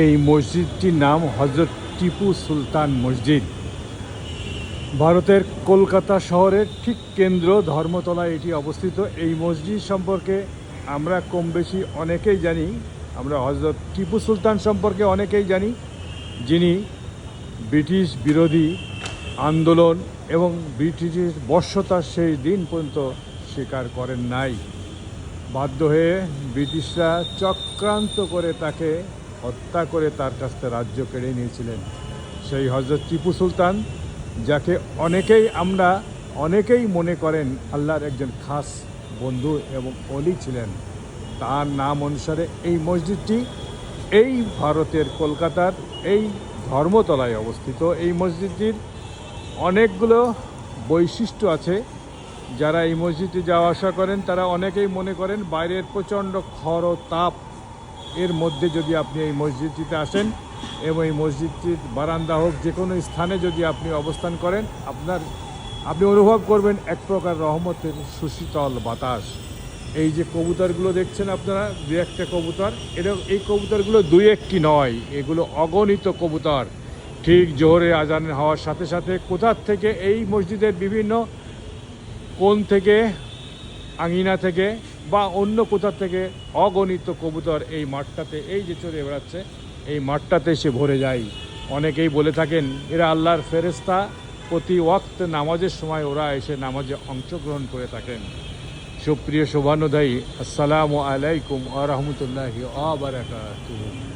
এই মসজিদটির নাম হজরত টিপু সুলতান মসজিদ। ভারতের কলকাতা শহরের ঠিক কেন্দ্র ধর্মতলায় এটি অবস্থিত। এই মসজিদ সম্পর্কে আমরা কম বেশি অনেকেই জানি। আমরা হজরত টিপু সুলতান সম্পর্কে অনেকেই জানি, যিনি ব্রিটিশ বিরোধী আন্দোলন এবং ব্রিটিশের বর্ষতার সেই দিন পর্যন্ত স্বীকার করেন নাই। বাধ্য হয়ে ব্রিটিশরা চক্রান্ত করে তাকে হত্যা করে তার কাছ থেকে রাজ্য কেড়ে নিয়েছিলেন। সেই হজরত টিপু সুলতান, যাকে আমরা অনেকেই মনে করেন আল্লাহর একজন খাস বন্ধু এবং অলি ছিলেন, তার নাম অনুসারে এই মসজিদটি এই ভারতের কলকাতার এই ধর্মতলায় অবস্থিত। এই মসজিদটির অনেকগুলো বৈশিষ্ট্য আছে। যারা এই মসজিদে যাওয়া আসা করেন তারা অনেকেই মনে করেন বাইরের প্রচণ্ড খর ও তাপ এর মধ্যে যদি আপনি এই মসজিদটিতে আসেন এবং এই মসজিদটির বারান্দা হোক যে কোনো স্থানে যদি আপনি অবস্থান করেন, আপনি অনুভব করবেন এক প্রকার রহমতের সুশীতল বাতাস। এই যে কবুতরগুলো দেখছেন আপনারা, দু একটা কবুতর, এই কবুতরগুলো দুই একটি নয়, এগুলো অগণিত কবুতর। ঠিক জোহরে আজানের হওয়ার সাথে সাথে কোথার থেকে এই মসজিদের বিভিন্ন কোণ থেকে, আঙিনা থেকে বা অন্য কোথার থেকে অগণিত কবুতর এই মাঠটাতে, এই যে চড়ে বেড়াচ্ছে, এই মাঠটাতে এসে ভরে যায়। অনেকেই বলে থাকেন এরা আল্লাহর ফেরেশতা, প্রতি ওয়াক্ত নামাজের সময় ওরা এসে নামাজে অংশগ্রহণ করে থাকেন। সুপ্রিয় শুভানুধ্যায়ী, আসসালামু আলাইকুম ওয়া রাহমাতুল্লাহি ওয়া বারাকাতুহু।